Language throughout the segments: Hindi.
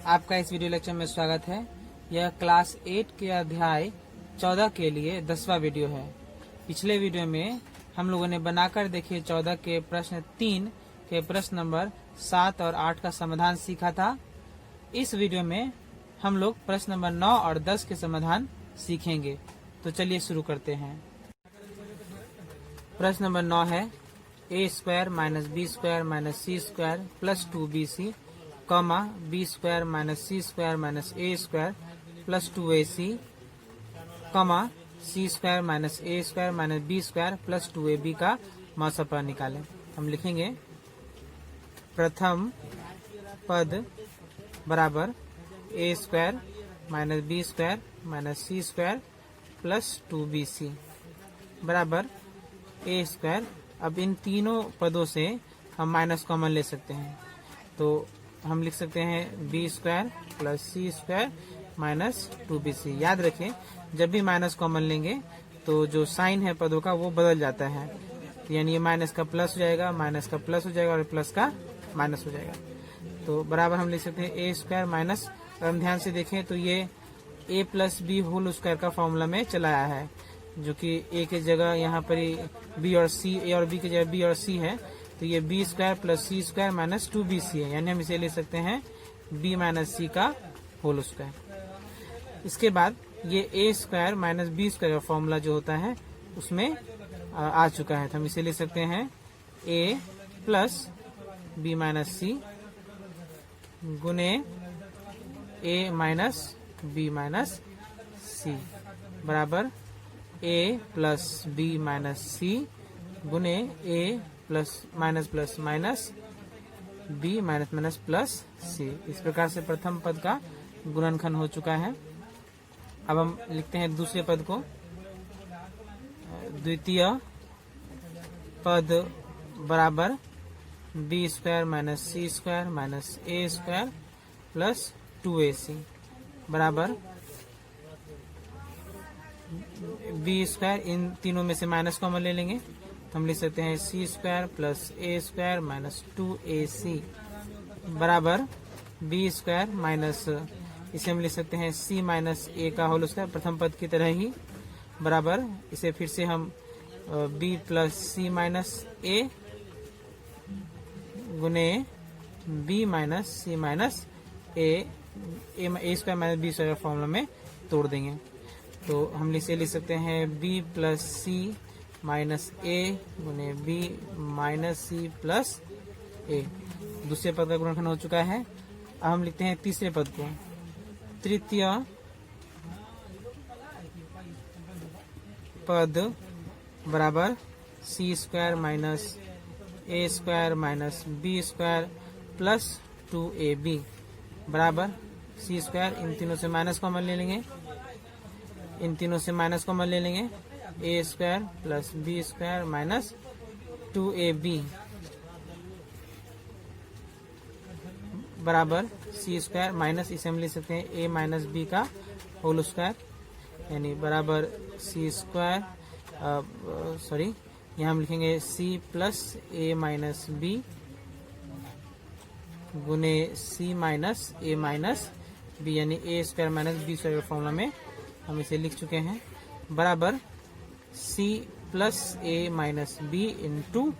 आपका इस वीडियो लेक्चर में स्वागत है। यह क्लास 8 के अध्याय 14 के लिए 10वां वीडियो है। पिछले वीडियो में हम लोगों ने बनाकर देखे 14 के प्रश्न 3 के प्रश्न नंबर 7 और 8 का समाधान सीखा था। इस वीडियो में हम लोग प्रश्न नंबर 9 और 10 के समाधान सीखेंगे। तो चलिए शुरू करते हैं। प्रश्न नंबर 9 है a square minus B square minus C square plus 2bc comma B square minus C square minus A square plus 2ac comma C square minus A square minus B square plus 2ab का मौसफा निकालें। हम लिखेंगे प्रथम पद बराबर A square minus B square minus C square plus 2bc बराबर ए स्क्वायर। अब इन तीनों पदों से हम माइनस कॉमन ले सकते हैं, तो हम लिख सकते हैं बी स्क्वायर प्लस सी स्क्वायर माइनस 2bc। याद रखें, जब भी माइनस कॉमन लेंगे तो जो साइन है पदों का वो बदल जाता है, तो यानी ये माइनस का प्लस हो जाएगा, माइनस का प्लस हो जाएगा और प्लस का माइनस हो जाएगा। तो बराबर हम लिख सकते हैं ए स्क्वायर माइनस, अगर हम ध्यान से देखें तो ये ए प्लस बी होल स्क्वायर का फॉर्मूला में चलाया है, जो कि ए की जगह यहाँ पर बी और सी, ए और बी की जगह बी और सी है, तो ये बी स्क्वायर प्लस सी स्क्वायर माइनस 2bc है, यानी हम इसे ले सकते हैं बी माइनस सी का होल स्क्वायर। इसके बाद ये ए स्क्वायर माइनस बी स्क्वायर का फॉर्मूला जो होता है उसमें आ चुका है, तो हम इसे ले सकते हैं A plus B minus C गुने A minus B minus C बराबर A plus B minus C गुने A plus minus B minus minus plus C. इस प्रकार से प्रथम पद का गुणनखंड हो चुका है। अब हम लिखते हैं दूसरे पद को। द्वितीय पद बराबर B square minus C square minus A square plus 2ac बराबर बी स्क्वायर, इन तीनों में से माइनस कॉमन ले लेंगे तो हम लिख सकते हैं सी स्क्वायर प्लस ए स्क्वायर माइनस 2ac बराबर बी स्क्वायर माइनस, इसे हम लिख सकते हैं सी माइनस ए का होल स्क्वायर प्रथम पद की तरह ही बराबर, इसे फिर से हम B plus C minus A गुने B minus C minus A square minus B square formula में तोड़ देंगे। तो हम इसे लिख सकते हैं B plus C minus A गुने B minus C plus A. दूसरे पद का गुणनखंड हो चुका है। अब हम लिखते हैं तीसरे पद को। तृतीय पद बराबर C square minus A square minus B square plus 2ab बराबर सी स्क्वायर, इन तीनों से माइनस कॉमन ले लेंगे, इन तीनों से माइनस कॉमन ले लेंगे A square plus B square minus 2ab बराबर सी स्क्वायर माइनस, इसे हम लिख सकते हैं ए माइनस बी का होल स्क्वायर, यानी बराबर सी स्क्वायर यहाँ हम लिखेंगे C plus A minus B गुने C minus A minus B, यानी A square minus B square formula में हम इसे लिख चुके हैं बराबर C plus A minus B into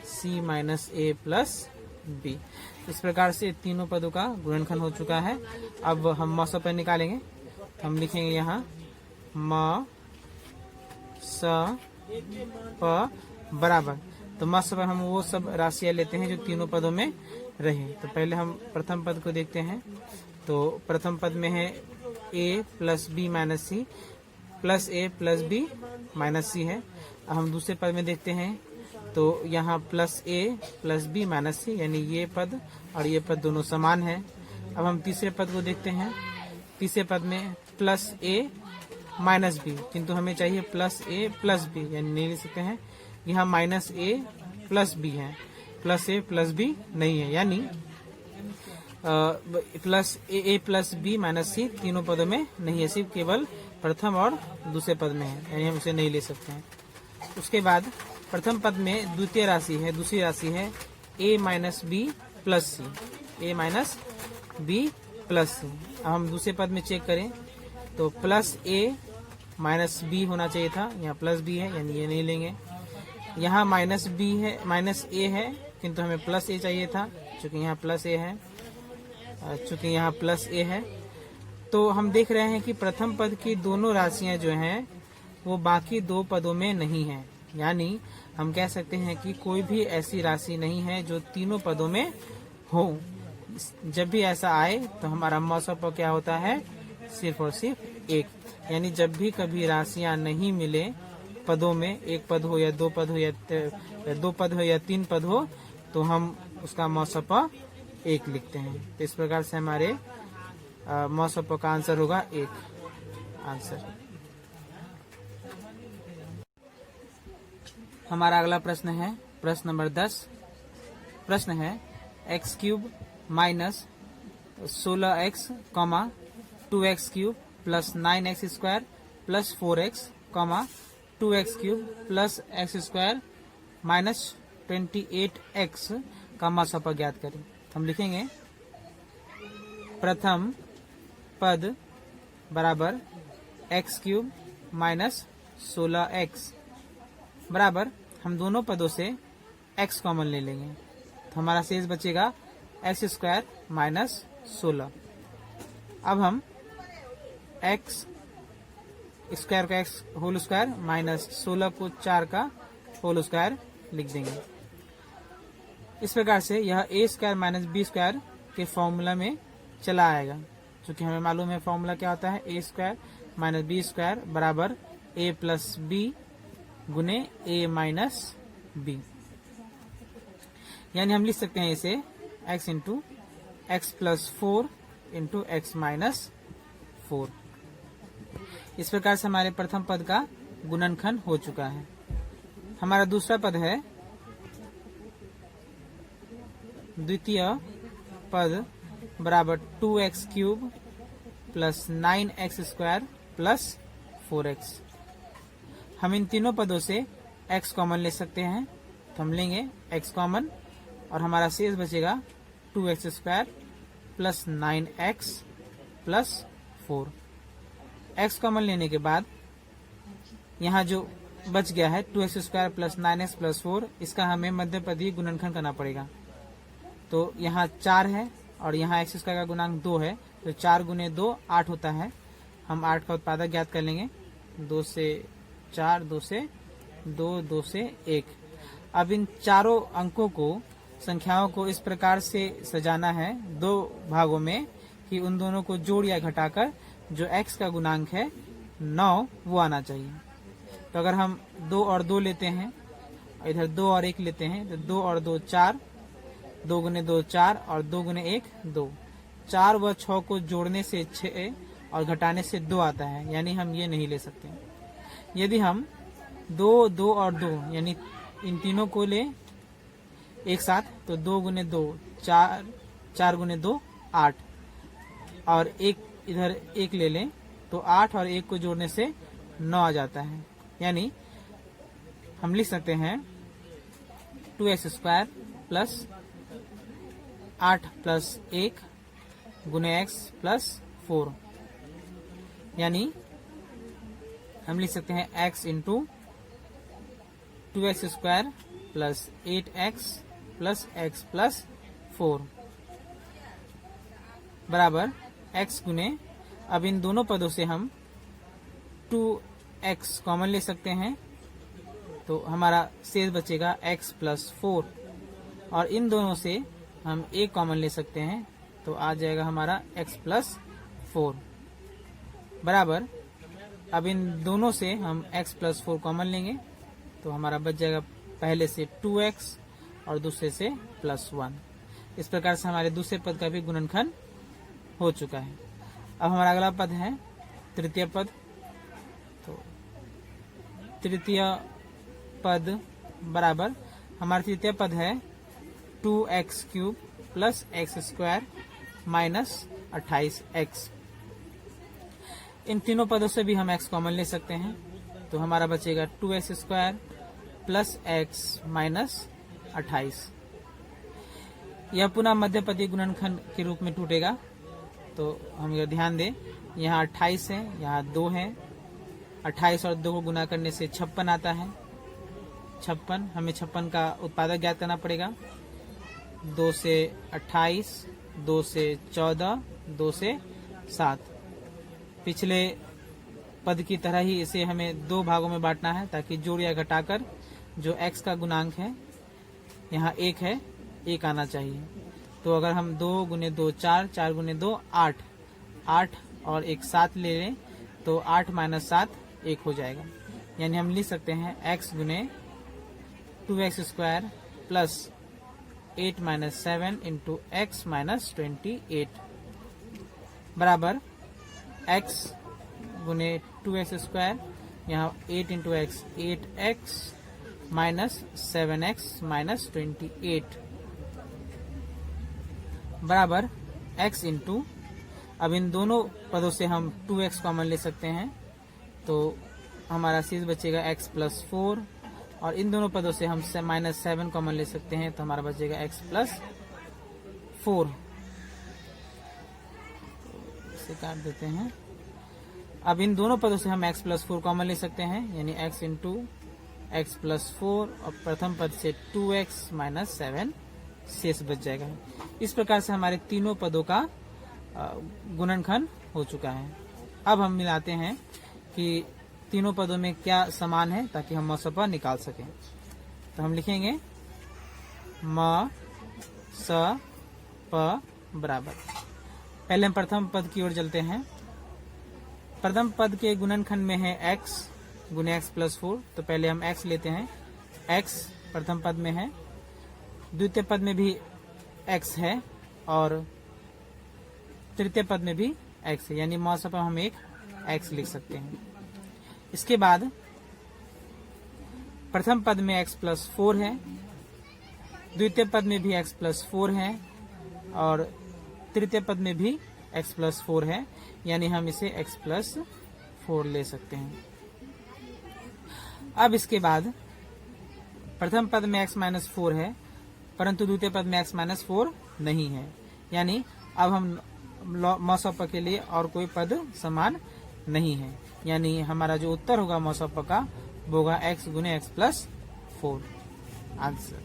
C minus A plus B. इस प्रकार से तीनों पदों का गुणनखंड हो चुका है। अब हम मौसफा निकालेंगे, तो हम लिखेंगे यहाँ म स प बराबर, तो मौसफा हम वो सब राशियां लेते हैं जो तीनों पदों में रहे। तो पहले हम प्रथम पद को देखते हैं। तो प्रथम पद में है a plus B minus C plus A plus B minus C है। अब हम दूसरे पद में देखते हैं, तो यहाँ plus A plus B minus सी, यानी ये पद और ये पद दोनों समान है। अब हम तीसरे पद को देखते हैं। तीसरे पद में प्लस ए माइनस बी, किंतु हमें चाहिए प्लस ए प्लस बी, यानी नहीं लिख सकते हैं, यहाँ माइनस ए प्लस बी है, प्लस ए प्लस बी नहीं है, यानी plus A plus B minus सी तीनों पदों में नहीं है, सिर्फ केवल प्रथम और दूसरे पद में है, यानी हम उसे नहीं ले सकते हैं। उसके बाद प्रथम पद में द्वितीय राशि है, दूसरी राशि है ए माइनस बी प्लस सी, ए माइनस बी प्लस से। अब हम दूसरे पद में चेक करें तो प्लस ए माइनस बी होना चाहिए था, यहाँ प्लस बी है यानी ये नहीं लेंगे। यहाँ माइनस बी है, माइनस ए है, किंतु हमें प्लस ए चाहिए था, चूंकि यहाँ प्लस ए है, चूंकि यहाँ प्लस ए है। तो हम देख रहे हैं कि प्रथम पद की दोनों राशियां जो हैं वो बाकी दो पदों में नहीं है, यानी हम कह सकते हैं कि कोई भी ऐसी राशि नहीं है जो तीनों पदों में हो। जब भी ऐसा आए तो हमारा मौसम क्या होता है, सिर्फ और सिर्फ एक। यानी जब भी कभी राशियां नहीं मिले पदों में, एक पद हो या दो पद हो या दो पद हो या तीन पद हो, तो हम उसका मौसम एक लिखते हैं। तो इस प्रकार से हमारे मौसम का आंसर होगा एक आंसर। हमारा अगला प्रश्न है प्रश्न नंबर 10। प्रश्न है x cube minus 16x, 2x cube plus 9x square plus 4x, 2x cube plus x square minus 28x का मौसम ज्ञात करें। हम लिखेंगे प्रथम पद बराबर एक्स क्यूब माइनस 16x बराबर, हम दोनों पदों से x कॉमन ले लेंगे तो हमारा शेष बचेगा एक्स स्क्वायर माइनस 16। अब हम x स्क्वायर का x होल स्क्वायर माइनस 16 को 4 का होल स्क्वायर लिख देंगे। इस प्रकार से यह a square minus B square के फॉर्मूला में चला आएगा, क्योंकि हमें मालूम है फॉर्मूला क्या होता है, a square minus B square बराबर a प्लस बी गुने a माइनस बी। यानी हम लिख सकते हैं इसे x into x plus 4 into x minus 4। इस प्रकार से हमारे प्रथम पद का गुणनखंड हो चुका है। हमारा दूसरा पद है द्वितीय पद बराबर 2x cube plus 9x square plus 4x। हम इन तीनों पदों से x कॉमन ले सकते हैं, तो हम लेंगे x कॉमन और हमारा शेष बचेगा 2x square plus 9x plus 4। x common लेने के बाद यहाँ जो बच गया है 2x square plus 9x plus 4, इसका हमें मध्यपदीय गुणनखंड करना पड़ेगा। तो यहाँ 4 है और यहाँ x स्क्वायर का गुणांक 2 है, तो 4 गुने 2 8 होता है। हम 8 का उत्पादक ज्ञात कर लेंगे, 2 से 4, 2 से 2, 2 से 1। अब इन चारों अंकों को, संख्याओं को इस प्रकार से सजाना है दो भागों में कि उन दोनों को जोड़ या घटाकर जो x का गुणांक है 9 वो आना चाहिए। तो अगर हम 2 और 2 लेते हैं, इधर 2 और 1 लेते हैं, तो 2 और 2 4, 2 गुने 2 4 और 2 गुने 1 2। 4 व 6 को जोड़ने से 6 और घटाने से 2 आता है, यानी हम ये नहीं ले सकते। यदि हम 2 2 और 2 यानी इन तीनों को ले एक साथ, तो 2 गुने 2 4, 4 गुने 2 8 और एक इधर 1 ले लें तो 8 और 1 को जोड़ने से 9 आ जाता है। यानी हम लिख सकते हैं 2x स्क्वायर प्लस 8 प्लस 1 गुने x प्लस 4। यानी हम लिख सकते हैं x into 2x square plus 8x plus x plus 4 बराबर x गुने, अब इन दोनों पदों से हम 2x कॉमन ले सकते हैं, तो हमारा शेष बचेगा x प्लस 4 और इन दोनों से हम a कॉमन ले सकते हैं, तो आ जाएगा हमारा x प्लस 4 बराबर, अब इन दोनों से हम x प्लस 4 कॉमन लेंगे तो हमारा बच जाएगा पहले से 2x और दूसरे से प्लस 1। इस प्रकार से हमारे दूसरे पद का भी गुणनखंड हो चुका है। अब हमारा अगला पद है तृतीय पद। तो तृतीय पद बराबर, हमारा तृतीय पद है 2x cube plus x square minus 28x। इन तीनों पदों से भी हम x कॉमन ले सकते हैं, तो हमारा बचेगा 2x square plus x minus 28। यह पुनः मध्यपदीय गुणनखंड के रूप में टूटेगा, तो हम ये ध्यान दें, यहाँ 28 है, यहाँ 2 है। 28 और 2 को गुना करने से 56 आता है। 56, हमें 56 का उत्पादक ज्ञात करना पड़ेगा। 2 से 28, 2 से 14, 2 से 7। पिछले पद की तरह ही इसे हमें 2 भागों में बांटना है, ताकि जोड़ या घटाकर जो x का गुणांक है, यहाँ 1 है, 1 आना चाहिए। तो अगर हम 2 गुने 2 4, 4 गुने 2 8, 8 और 1 7 ले लें तो 8 माइनस 7 1 हो जाएगा। यानी हम लिख सकते हैं x गुने 2x square plus 8 minus 7 into x minus 28 बराबर x गुने 2x स्क्वायर, यहाँ 8 into x 8x minus 7x minus 28 बराबर x इंटू, अब इन दोनों पदों से हम 2x कॉमन ले सकते हैं, तो हमारा शेष बचेगा x प्लस 4, और इन दोनों पदों से हम माइनस 7 कॉमन ले सकते हैं, तो हमारा बचेगा x प्लस 4। इसे काट देते हैं। अब इन दोनों पदों से हम x प्लस 4 कॉमन ले सकते हैं, यानी x इंटू एक्स प्लस 4, और प्रथम पद से 2x माइनस 7 शेष बच जाएगा। इस प्रकार से हमारे तीनों पदों का गुणनखंड हो चुका है। अब हम मिलाते हैं कि तीनों पदों में क्या समान है, ताकि हम मसपा निकाल सकें। तो हम लिखेंगे म स प बराबर, पहले हम प्रथम पद की ओर चलते हैं। प्रथम पद के गुणनखंड में है x गुने x प्लस 4, तो पहले हम x लेते हैं। x प्रथम पद में है, द्वितीय पद में भी x है, और तृतीय पद में भी x है, यानी मौसा पर हम एक x लिख सकते हैं। इसके बाद प्रथम पद में x प्लस 4 है, द्वितीय पद में भी x प्लस 4 है, और तृतीय पद में भी x प्लस 4 है, यानी हम इसे x प्लस 4 ले सकते हैं। अब इसके बाद प्रथम पद में x माइनस 4 है, परंतु द्वितीय पद में x माइनस 4 नहीं है, यानी अब हम मौसप के लिए और कोई पद समान नहीं है, यानी हमारा जो उत्तर होगा मौसप का वो होगा x गुने x प्लस 4 आंसर।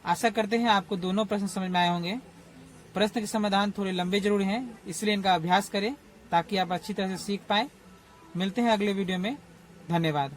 आशा करते हैं आपको दोनों प्रश्न समझ में आए होंगे। प्रश्न के समाधान थोड़े लंबे जरूर हैं, इसलिए इनका अभ्यास करें ताकि आप अच्छी तरह से सीख पाए। मिलते हैं अगले वीडियो में। धन्यवाद।